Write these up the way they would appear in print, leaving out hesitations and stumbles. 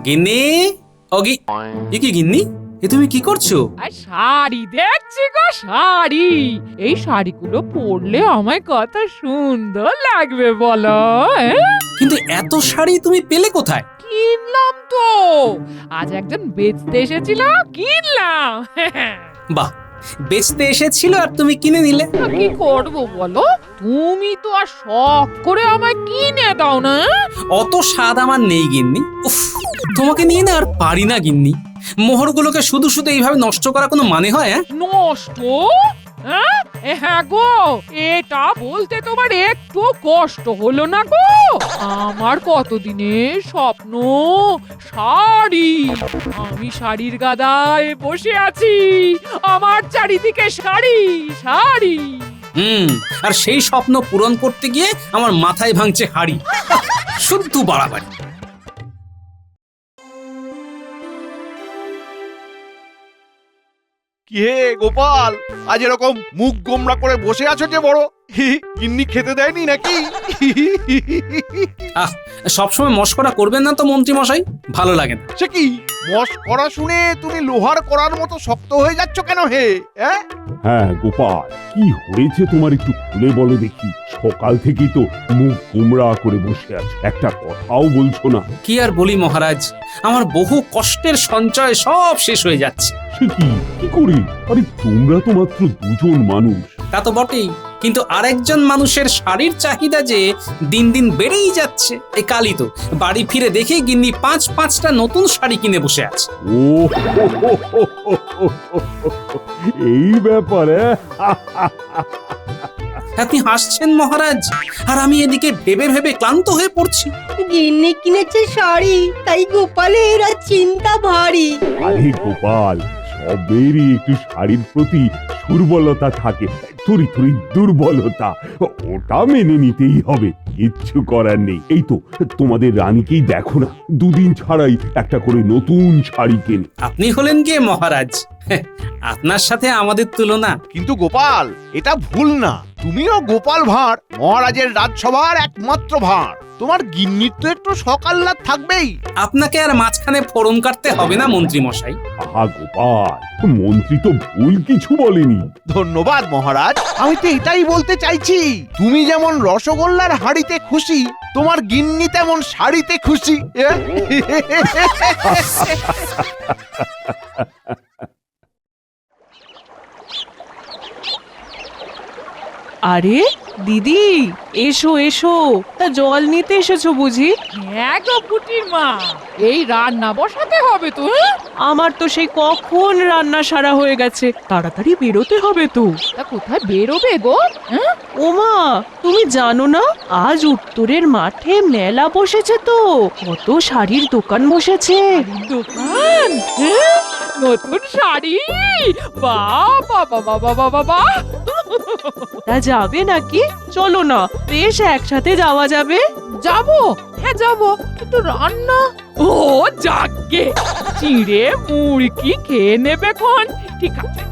গিন্নি, এ কি গিন্নি, এ তুমি কি করছো? আর শাড়ি দেখছি গো, শাড়ি। এই শাড়িগুলো পরলে আমায় কত সুন্দর লাগবে বলো। কিন্তু এত শাড়ি তুমি পেলে কোথায়? কিনলাম তো, আজ একজন বেচতে এসেছিল, কিনলাম। বাহ, বেচতে এসেছিল আর তুমি কিনে নিলে। কি করব বলো, তুমি তো আর শখ করে আমায় কিনে দাও না। অত স্বাদ আমার নেই গিন্নি। উফ, তোমাকে নিয়ে না আর পারি না গিন্নি। মোহরগুলোকে শুধু শুধু এইভাবে নষ্ট করা কোনো মানে হয়? নষ্ট? হ্যাঁ গো, এটা বলতে তোমার একটু কষ্ট হলো না গো? আমার কতদিনের স্বপ্ন শাড়ি। আমি শাড়ির গাদায় বসে আছি, আমার চারিদিকে শাড়ি শাড়ি। আর সেই স্বপ্ন পূরণ করতে গিয়ে আমার মাথায় ভাঙছে হাড়ি। শুদ্ধ বাড়াবাড়ি। কি হে গোপাল, আজ এরকম মুখ গোমড়া করে বসে আছো যে বড়? গিন্নি খেতে দেয়নি নাকি? সবসময় মস্করা করবেন না তো মন্ত্রী মশাই, ভালো লাগে না। সে কি মস্করা শুনে তুমি লোহার করার মতো শক্ত হয়ে যাচ্ছ কেন হে? হ্যাঁ গোপাল, কি হয়েছে তোমার একটু খুলে বলো দেখি। সকাল থেকেই তো মুখ গোমড়া করে বসে আছো, একটা কথাও বলছো না। কি আর বলি মহারাজ, আমার বহু কষ্টের সঞ্চয় সব শেষ হয়ে যাচ্ছে। সে কি করে? আরে তোমরা তো মাত্র দুজন মানুষ। তা তো বটেই, কিন্তু আরেকজন মানুষের শাড়ির চাহিদা যে দিন দিন বেড়েই যাচ্ছে। এই কালই তো বাড়ি ফিরে দেখে গিন্নি পাঁচটা নতুন শাড়ি কিনে বসে আছে। ও এই ব্যাপারে আপনি হাসছেন মহারাজ, আর আমি এদিকে ভেবে ভেবে ক্লান্ত হয়ে পড়ছি। গিন্নি কিনেছে শাড়ি, তাই গোপালের আর চিন্তা ভারী। আরে গোপাল, সবেরই একটু শাড়ির প্রতি দুর্বলতা থাকে, থরি দুর্বলতা, ওটা মেনে নিতেই হবে, কিচ্ছু করার নেই। এই তো তোমাদের রানীকেই দেখো না, দুদিন ছাড়াই একটা করে নতুন শাড়ি কেনে। আপনি হলেন কে মহারাজ? আপনার সাথে আমাদের তুলনা। কিন্তু গোপাল, এটা ভুল না। তুমিও গোপাল ভাঁড়, মহারাজের রাজসভার একমাত্র ভাঁড়। তোমার গিন্নির তো একটু সকাল্লাদ থাকবেই। আপনাকে আর মাঝখানে ফোড়ন কাটতে হবে না মন্ত্রী মশাই। আহা গোপাল, মন্ত্রী তো ভুল কিছু বলেনি। ধন্যবাদ মহারাজ, আমি তো এটাই বলতে চাইছি। তুমি যেমন রসগোল্লার হাঁড়িতে খুশি, তোমার গিন্নি তেমন শাড়িতে খুশি। আরে দিদি, এসো এসো, তা জল নিতে এসেছো বুঝি? হ্যাঁ গো পুটির মা, এই রান্না বসাতে হবে তো। আমার তো সেই কখন রান্না সারা হয়ে গেছে, তাড়াতাড়ি বেরোতে হবে তো। তা কোথায় বেরোবে গো? ওমা, তুমি জানো না, আজ উত্তরের মাঠে মেলা বসেছে তো, কত শাড়ির দোকান বসেছে। দোকান? নতুন শাড়ি? বাবা বাবা বাবা বাবা। তা যাবে নাকি? চলো না, বেশ একসাথে যাওয়া যাবে। যাবো, হ্যাঁ যাবো, কিন্তু রান্না? ও যাগে, চিড়ে মুড়কি খেয়ে নেবে খন।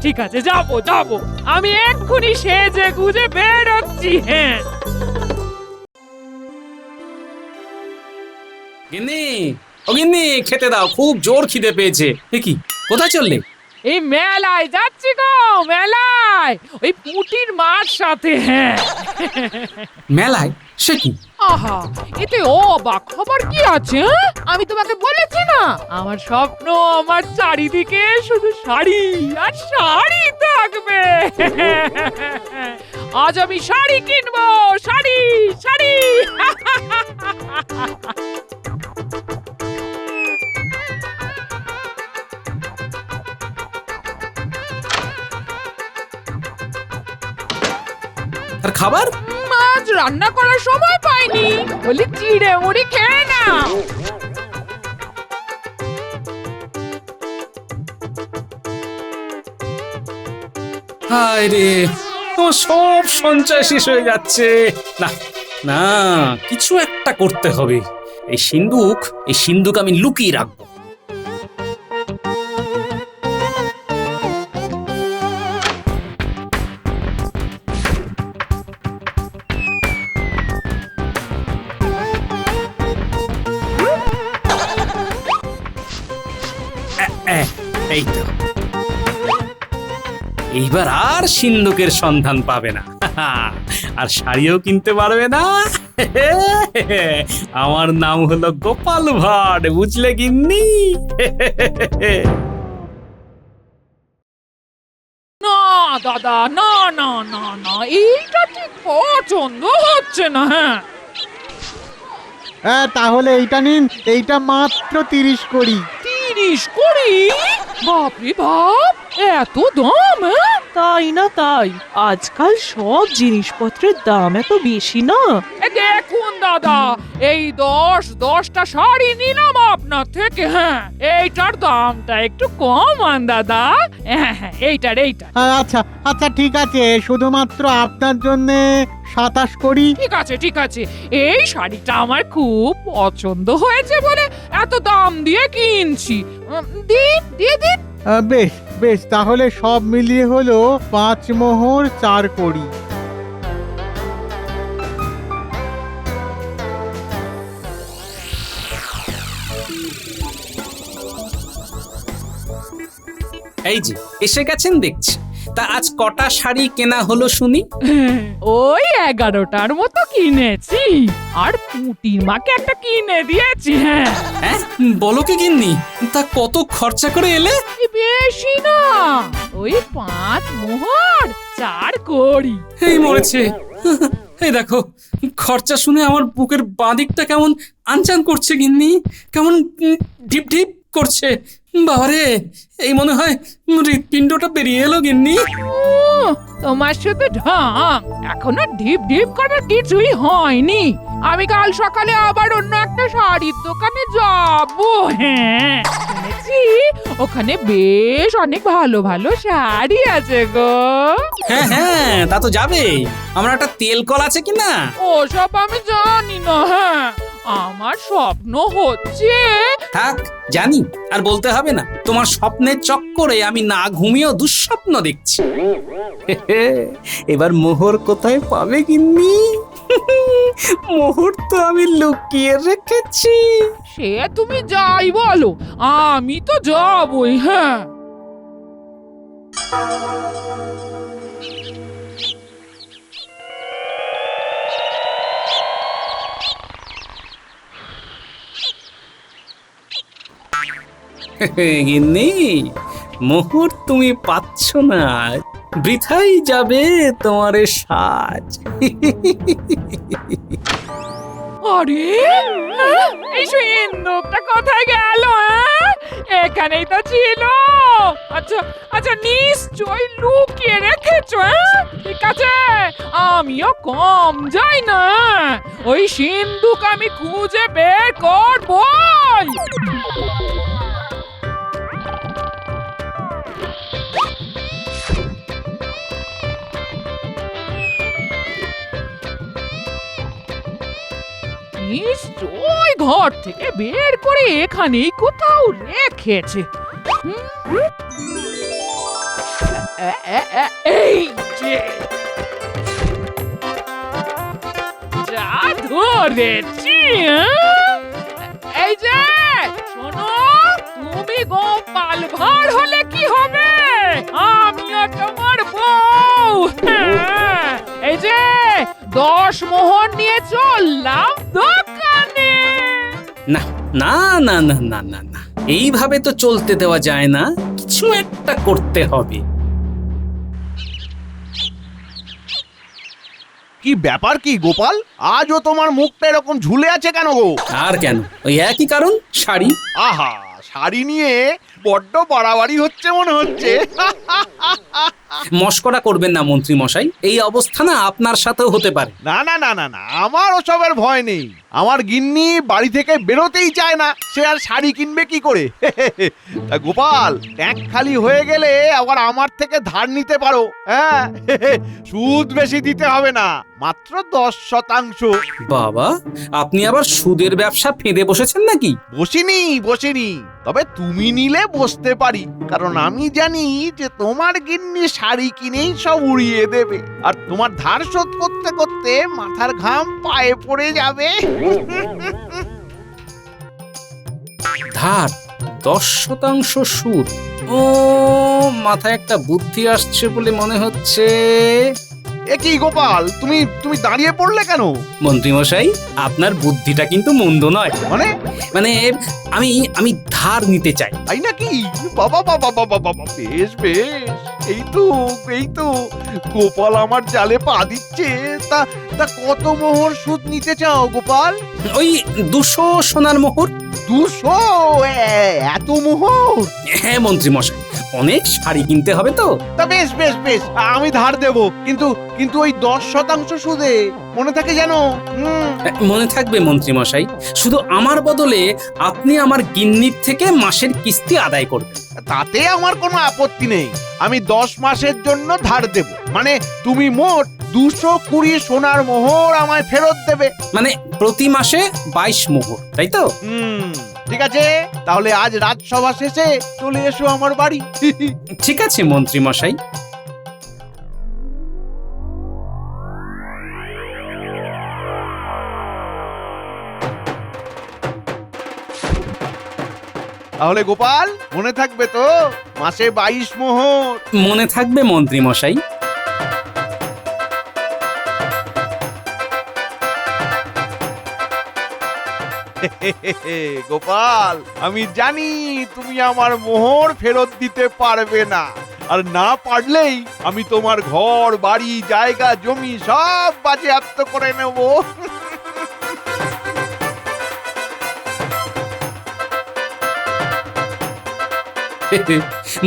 ঠিক আছে যাবো যাবো, আমি এক্ষুনি সেজে গুজে বেরোচ্ছি। হ্যাঁ গিন্নি, ও গিন্নি, খেতে দাও, খুব জোর খিদে পেয়েছে। এ কি, কোথায় চললে? এই মেলায় যাচ্ছি গো, মেলায়, ওই পুটির মার সাথে। হ্যাঁ মেলায়? সে কি? আহা, এতে অবাক হবার কি আছে? আমি তোমাকে বলেছি না, আমার স্বপ্ন আমার চারিদিকে শুধু শাড়ি আর শাড়ি থাকবে। আজ আমি শাড়ি কিনবো, শাড়ি শাড়ি। আর খাবার? আজ রান্না করার সময় পাইনি, বলি চিড়ে মুড়ি খেয়ে নাও। হায় রে, তোমার সব সঞ্চয় শেষ হয়ে যাচ্ছে। না না, কিছু একটা করতে হবে। এই সিন্দুক আমি লুকিয়ে রাখবো। এই তো এইবার আর সিন্ধুকের সন্ধান পাবে না আর শাড়িও কিনতে পারবে না আমার নাম হলো গোপাল ভাঁড়, বুঝলে গিন্নি? না দাদা, না না না না, এইটা ঠিক পছন্দ হচ্ছে না। হ্যাঁ, হ্যাঁ, তাহলে এইটা নিন, এইটা মাত্র 30 করি। 30 করি? বাপরে বাপ, এত দাম? হ্যাঁ, তাই না তাই, আজকাল সব জিনিসপত্রের দাম এত বেশি না। এ দেখুন দাদা, এই 10টা শাড়ি নিলাম আপনার থেকে। হ্যাঁ, এইটার দামটা একটু কম আন দাদা। হ্যাঁ হ্যাঁ, এইটার। আচ্ছা আচ্ছা, ঠিক আছে, শুধুমাত্র আপনার জন্য 27 করি। ঠিক আছে, এই শাড়িটা আমার খুব পছন্দ হয়েছে বলে এত দাম দিয়ে কিনছি। দিয়ে দিন। বেশ বেশ, তাহলে সব মিলিয়ে হলো 5 মোহর 4 করি। এই যে এসে গেছেন দেখছি। তা আজ কটা শাড়ি কেনা হলো শুনি? ওই 11টার মতো কিনেছি, আর পুটির মাকে একটা কিনে দিয়েছি। হ্যাঁ, হ্যাঁ, বলো কি গিন্নি? তা কত খরচা করে এলে? বেশি না, ওই 5 মোহর 4 করি। এই মরেছে। এই দেখো, খরচা শুনে আমার বুকের বাঁদিকটা কেমন আনচান করছে গিন্নি, কেমন ঢিপ ঢিপ করছে। বাবারে, এই মনে হয় হৃৎপিণ্ডটা বেরিয়ে এলো গিন্নি। তোমার শুধু ঢং, এখনো ঢিপ করার কিছুই হয়নি। আমি কাল সকালে আবার অন্য একটা শাড়ির দোকানে যাব। হ্যাঁ, শুনেছি ওখানে বেশ অনেক ভালো ভালো শাড়ি আছে গো। হ্যাঁ হ্যাঁ, তা তো যাবে। আমার একটা তেল কল আছে কিনা? ওসব আমি জানি না। হ্যাঁ, আমার স্বপ্ন হচ্ছে। থাক, জানি, আর বলতে হবে না। তোমার স্বপ্নের চক্করে আমি না ঘুমিয়েও দুঃস্বপ্ন দেখছি। এবার মোহর কোথায় পাবে গিন্নি? মোহর তো আমি লুকিয়ে রেখেছি। সে তুমি যাই বলো, আমি তো যাবই। হ্যাঁ, গিন্নি, মোহর তুমি পাচ্ছ না, বৃথাই যাবে তোমার এ সাজ। আরে এই সিন্দুকটা কোথায় গেল? এখানেই তো ছিল। আচ্ছা আচ্ছা, নিশ্চয়ই লুকিয়ে রেখেছো। ঠিক আছে, আমিও কম যাই না, ওই সিন্দুক আমি খুঁজে বের করবই। নিশ্চয় ঘর থেকে বের করে এখানেই কোথাও রেখেছে। এই যে যা ধরেছি। এই যে শোনো, তুমি গোপাল ভাঁড় হলে কি হবে, আমিও তোমার বউ। এই যে 10 মোহর নিয়ে চললাম দোকানে। না না না না না না না, এইভাবে তো চলতে দেওয়া যায় না, কিছু একটা করতে হবে। কি ব্যাপার কি গোপাল, আজও তোমার মুখটা এরকম ঝুলে আছে কেন গো? আর কেন, ওই একই কারণ, শাড়ি। আহা, শাড়ি নিয়ে বড্ড বাড়াবাড়ি হচ্ছে মনে হচ্ছে। মস্করা করবেন না মন্ত্রী মশাই, এই অবস্থা না আপনার সাথেও হতে পারে। না না না না না, আমার ওসবের ভয় নেই। আমার গিন্নি বাড়ি থেকে বেরোতেই চায় না, সে আর শাড়ি কিনবে কি করে? তা গোপাল, ট্যাঙ্ক খালি হয়ে গেলে আবার আমার থেকে ধার নিতে পারো। হ্যাঁ, সুদ বেশি দিতে হবে না, মাত্র 10%। বাবা, আপনি আবার সুদের ব্যবসা ফেঁদে বসেছেন নাকি? বসিনি, তবে তুমি নিলে বসতে পারি, কারণ আমি জানি যে তোমার গিন্নি শাড়ি কিনেই সব উড়িয়ে দেবে, আর তোমার ধার শোধ করতে করতে মাথার ঘাম পায়ে পড়ে যাবে। ধার 10% সুদ, ও মাথায় একটা বুদ্ধি আসছে বলে মনে হচ্ছে। এ কি গোপাল, তুমি তুমি দাঁড়িয়ে পড়লে কেন? মন্ত্রীমশাই, আপনার বুদ্ধিটা কিন্তু মন্দ নয়। মানে মানে আমি আমি ধার নিতে চাই। তাই নাকি? বাবা বাবা বাবা বাবা, বেশ বেশ, এই তো গোপাল আমার জালে পা দিচ্ছে। তা তা কত মোহর সুদ নিতে চাও গোপাল? ওই 200 সোনার মোহর। 200? এত মোহর? হ্যাঁ মন্ত্রীমশাই, অনেক শাড়ি কিনতে হবে তো। তা বেশ বেশ বেশ, আমি ধার দেব, কিন্তু কিন্তু ওই 10% সুদে, মনে থাকে যেন। মনে থাকবে মন্ত্রীমশাই, শুধু আমার বদলে আপনি আমার গিন্নির থেকে মাসের কিস্তি আদায় করবেন। তাতে আমার কোনো আপত্তি নেই, আমি 10 মাসের জন্য ধার দেব। মানে তুমি মোট 220 সোনার মোহর আমায় ফেরত দেবে। মানে প্রতি মাসে 22 মোহর, তাই তো? ঠিক আছে, তাহলে আজ রাজসভা শেষে চলে এসো আমার বাড়ি। ঠিক আছে মন্ত্রীমশাই। তাহলে গোপাল, মনে থাকবে তো, মাসে 22 মোহর। মনে থাকবে মন্ত্রীমশাই। গোপাল, আমি জানি তুমি আমার মোহর ফেরত দিতে পারবে না, আর না পারলেই আমি তোমার ঘর বাড়ি জায়গা জমি সব বাজেয়াপ্ত করে নেব।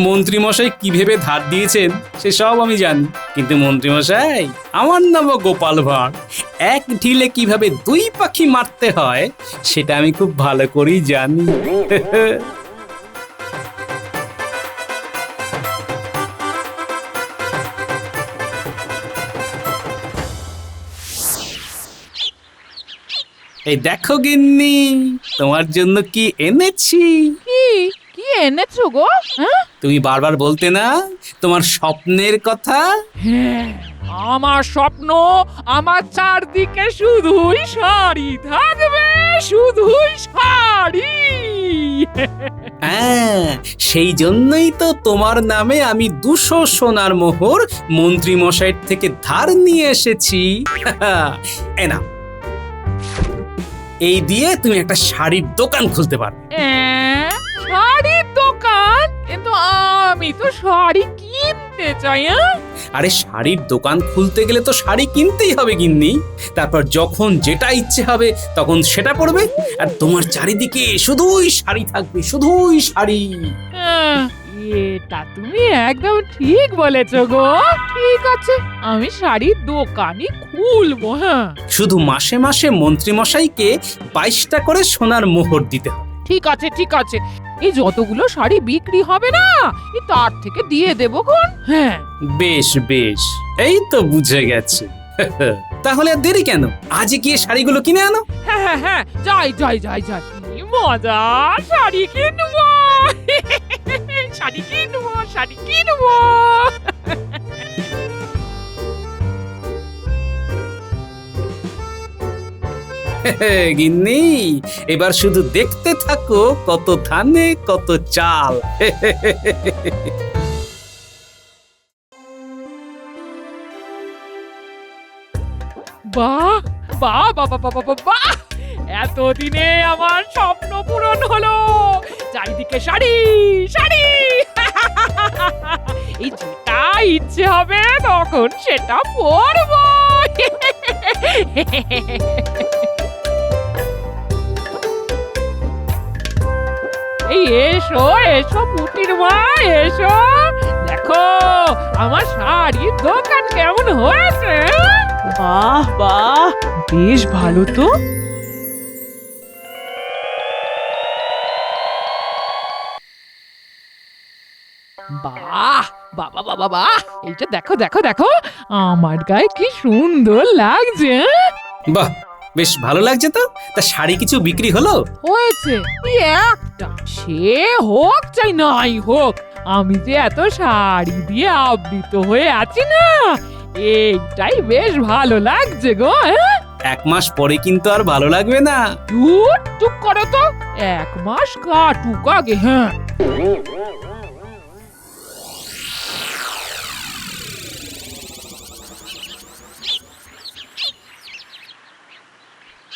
মন্ত্রীমশাই কি ভেবে ধার দিয়েছেন সেসব আমি জানি, কিন্তু মন্ত্রীমশাই, আমার নাম গোপাল ভাঁড়। এক ঢিলে কিভাবে 2 পাখি মারতে হয় সেটা আমি খুব ভালো করেই জানি। এই দেখো গিন্নি, তোমার জন্য কি এনেছি। কি কি এনেছো গো? হ্যাঁ তুমি বারবার বলতে না তোমার স্বপ্নের কথা। হ্যাঁ, আমার স্বপ্ন, আমার চারদিকে শুধুই শাড়ি থাকবে, শুধুই শাড়ি। হ্যাঁ, সেই জন্যই তো তোমার নামে আমি 200 সোনার মোহর মন্ত্রী মশাইয়ের থেকে ধার নিয়ে এসেছি। এনা, এই দিয়ে তুমি একটা শাড়ির দোকান খুলতে পারবে। শাড়ির দোকান? কিন্তু আমি তো শাড়ি কিনতে চাই। আরে শাড়ির দোকান খুলতে গেলে তো শাড়ি কিনতেই হবে গিন্নি। তারপর যখন যেটা ইচ্ছে হবে তখন সেটা পরবে, আর তোমার চারিদিকে শুধুই শাড়ি থাকবে, শুধুই শাড়ি। এটা তুমি একদম ঠিক বলেছো গো। ঠিক আছে, আমি শাড়ির দোকানই খুলবো। হ্যাঁ, শুধু মাসে মাসে মন্ত্রী মশাইকে 22টা করে সোনার মোহর দিতে হবে। ঠিক আছে ঠিক আছে, এই যতগুলো শাড়ি বিক্রি হবে না, এই তার থেকে দিয়ে দেবো খন। হ্যাঁ বেশ বেশ, এই তো বুঝে গেছে। তাহলে আর দেরি কেন, আজই গিয়ে শাড়িগুলো কিনে আনো। হ্যাঁ হ্যাঁ হ্যাঁ, যাই যাই যাই যাই। কি মজা, শাড়ি কিনবো, শাড়ি কিনবো, শাড়ি কিনবো। গিন্নি, এবার শুধু দেখতে থাকো কত ধানে কত চাল। বাহ বাহ বাহ বাহ বাহ বাহ বাহ, এতদিনে আমার স্বপ্ন পূরণ হলো। চারিদিকে শাড়ি শাড়ি। এই যেটা ইচ্ছে হবে তখন সেটা পরবো। এই এসো এসো পুটির মা, এসো দেখো আমার শাড়ির দোকান কেমন হয়েছে। বাহ বাহ, বেশ ভালো তো। বাহ বাবা বাবা বাহ, এইটা দেখো দেখো দেখো, আমার গায়ে কি সুন্দর লাগছে। বাহ, বেশ ভালো লাগছে তো। তা শাড়ি কিছু বিক্রি হলো? হয়েছে এই একটা, সে হোক চাই নাই হোক, আমি যে এত শাড়ি দিয়ে আবৃত হয়ে আছি না, এইটাই বেশ ভালো লাগছে গো। 1 মাস পরে কিন্তু আর ভালো লাগবে না। চুপ করো তো, 1 মাস কাটুক আগে। হ্যাঁ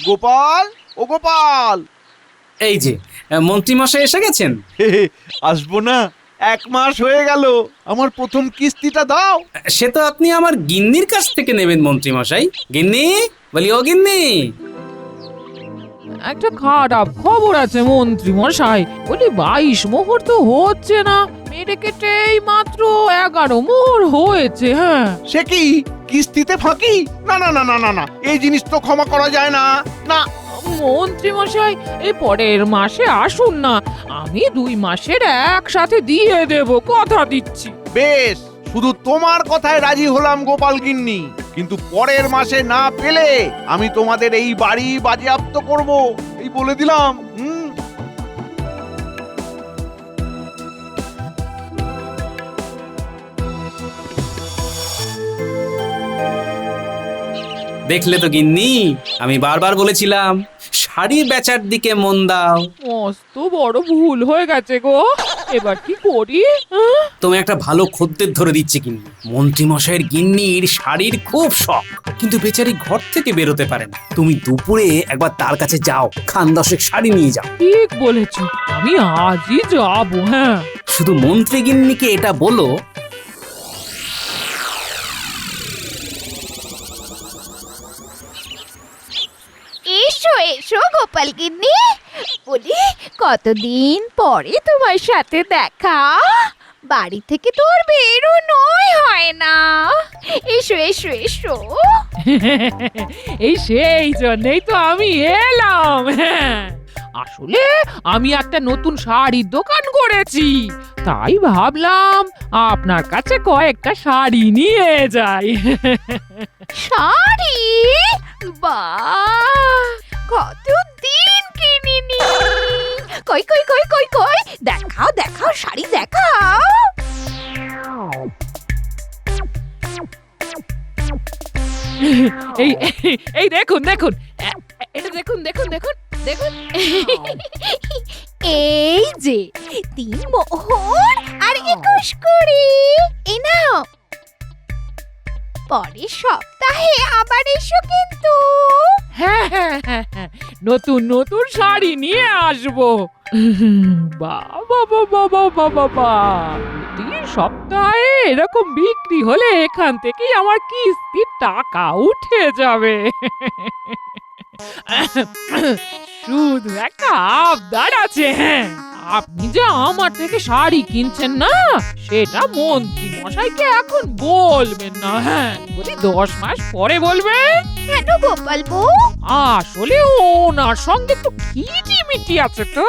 গোপাল, ও গোপাল। এই যে মন্ত্রীমশাই এসে গেছেন। আসবো না, 1 মাস হয়ে গেল। আমার প্রথম কিস্তিটা দাও। সে তো আপনি আমার গিন্নির কাছ থেকে নেবেন মন্ত্রীমশাই। গিন্নি, বলি ও গিন্নি। একটা খারাপ খবর আছে মন্ত্রী মশাই, বলি 22 মোহর তো হচ্ছে না, মেরে কেটে মাত্র 11 মোহর হয়েছে। হ্যাঁ, সে কি কিস্তিতে ফাঁকি? না না না না না না, এই জিনিস তো ক্ষমা করা যায় না। না, মন্ত্রী মশাই এই পরের মাসে আসুন না, আমি 2 মাসের একসাথে দিয়ে দেব, কথা দিচ্ছি। বেশ, শুধু তোমার কথায় রাজি হলাম গোপাল গিন্নি, কিন্তু পরের মাসে না পেলে আমি তোমাদের এই বাড়ি বাজেয়াপ্ত করব, এই বলে দিলাম। দেখলে তো গিন্নি, আমি বারবার বলেছিলাম শাড়ি বেচার দিকে মন দাও। মস্ত বড় ভুল হয়ে গেছে গো, এবার কি করি? হ্যাঁ? তুমি একটা ভালো খদ্দের ধরে দিচ্ছে গিন্নি। মন্ত্রীমশাইয়ের গিন্নির শাড়ির খুব শখ, কিন্তু বেচারি ঘর থেকে বেরোতে পারে না। তুমি দুপুরে একবার তার কাছে যাও, 10 শাড়ি নিয়ে যাও। ঠিক বলেছো, আমি আজই যাবো। হ্যাঁ, শুধু মন্ত্রী গিন্নিকে এটা বলো, এসো এসো গোপাল গিন্নি, বলি কতদিন পরে তোমার সাথে দেখা, বাড়ি থেকে তো আর বেরোনোই হয় না। এসো এসো এসো। এই সেই জন্যই তো আমি এলাম। হ্যাঁ, আসলে আমি একটা নতুন শাড়ির দোকান করেছি, তাই ভাবলাম আপনার কাছে কয়েকটা শাড়ি নিয়ে যাই। শাড়ি? বাহ, কতদিন কিনিনি। কই কই কই কই কই, দেখাও দেখাও শাড়ি দেখাও। এই এই দেখুন দেখুন, এটা দেখুন দেখুন দেখুন দেখুন। এই যে 3 মোহর আর 21 কুড়ি, এই নাও। পরের সপ্তাহে আবার এসো কিন্তু। হ্যাঁ হ্যাঁ হ্যাঁ হ্যাঁ, নতুন নতুন শাড়ি নিয়ে আসবো। বাবা বাবা বাবা বাবা, প্রতি সপ্তাহে এরকম বিক্রি হলে এখান থেকেই আমার কিস্তির টাকা উঠে যাবে। শুধু একটা আবদার আছে। হ্যাঁ, আপনি যে আমার থেকে শাড়ি কিনছেন না, সেটা মন্ত্রী মশাইকে এখন বলবেন না। হ্যাঁ, বলি 10 মাস পরে বলবেন। কেন গোপাল বউ? আসলে ওনার সঙ্গে তো খিটিমিটি আছে তো,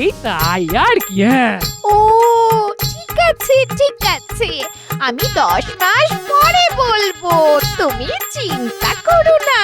এই তাই আর কি। হ্যাঁ, ও ঠিক আছে ঠিক আছে, আমি 10 মাস পরে বলবো, তুমি চিন্তা করো না।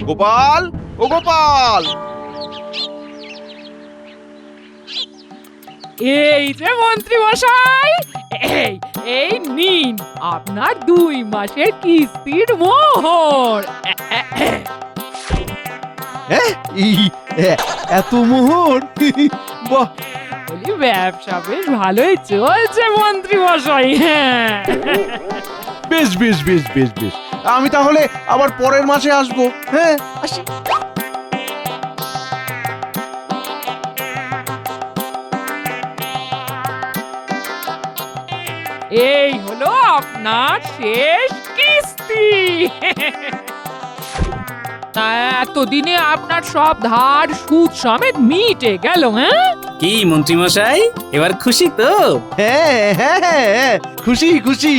গোপাল, ও গোপাল। এই যে মন্ত্রী মশাই, এই এই নিন আপনার 2 মাসের কিস্তির মোহর। এত মোহর? বাহ, বলি ব্যবসা বেশ ভালোই চলছে মন্ত্রী মশাই। হ্যাঁ, বেশ বেশ বেশ বেশ বেশ, আমি তাহলে আবার পরের মাসে আসবো। হ্যাঁ, আসি। এই হলো আপনার শেষ কিস্তি। এতদিনে আপনার সব ধার সুদ সমেত মিটে গেল। হ্যাঁ, কি মন্ত্রীমশাই, এবার খুশি তো? হ্যাঁ হ্যাঁ হ্যাঁ, খুশি খুশি।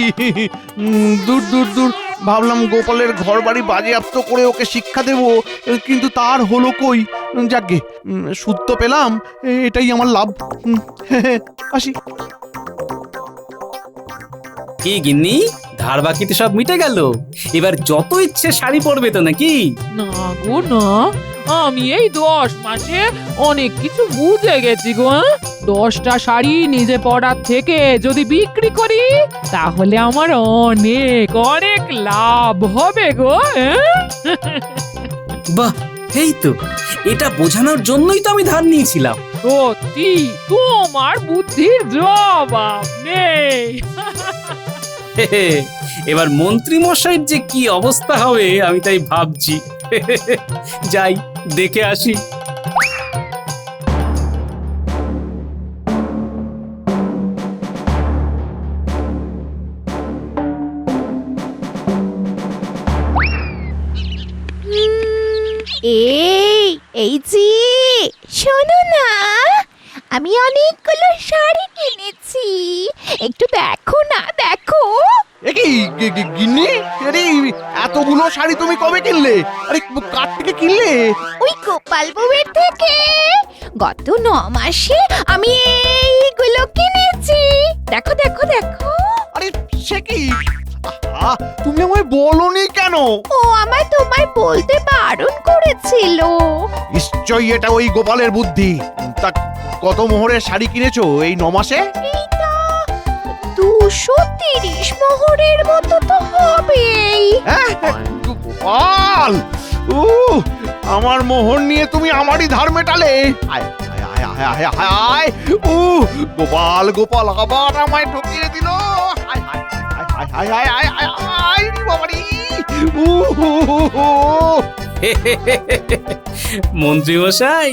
দূর দূর দূর, ভাবলাম গোপালের ঘর বাড়ি বাজেয়াপ্ত করে ওকে শিক্ষা দেব, কিন্তু তার হলো কই। যাকগে, সুদ তো পেলাম, এটাই আমার লাভ। আসি। কি গিন্নি, ধার বাকিতে সব মিটে গেল, এবার যত ইচ্ছে শাড়ি পরবে তো নাকি? না গো না, আমি এই 10 মাসে অনেক কিছু বুঝে গেছি গো। 10টা শাড়ি নিজে পরার থেকে যদি বিক্রি করি তাহলে আমার অনেক অনেক লাভ হবে গো। বাহ, এই তো, এটা বোঝানোর জন্যই তো আমি ধার নিয়েছিলাম। সত্যি তোমার বুদ্ধির জবাব নেই। এবার মন্ত্রী মশাইয়ের যে কি অবস্থা হবে আমি তাই ভাবছি। যাই দেখে আসি। এই যে শোনো না, আমি অনেকগুলো শাড়ি কিনেছি, একটু দেখো না, দেখো। কি গিন্নি, আরে এতগুলো শাড়ি তুমি কবে কিনলে? আরে কার থেকে কিনলে? ওই গোপাল বউয়ের থেকে। গত 9 মাসে আমি এইগুলো কিনেছি, দেখো দেখো দেখো। আরে সে কি, আহা, তুমি আমায় বলনি কেন? ও আমায় তোমায় বলতে বারণ করেছিল। নিশ্চয়ই এটা ওই গোপালের বুদ্ধি। তা কত মোহরের শাড়ি কিনেছো এই 9 মাসে? এইটা 230 মোহরের মতো তো হবেই। হ্যাঁ, গোপাল, আমার মোহর নিয়ে তুমি আমারই ধার মেটালে। আয় আয় আয় আয় আয় আয়, গোপাল গোপাল আবার আমায় ঠকিয়ে দিল। আয় আয় আয় আয় আয় আয় আয় আয় বাবারি। মন্ত্রী মশাই,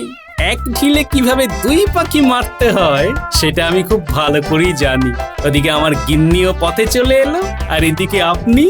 এক ঢিলে কিভাবে 2 পাখি মারতে হয় সেটা আমি খুব ভালো করেই জানি। ওদিকে আমার গিন্নিও পথে চলে এলো, আর এদিকে আপনি।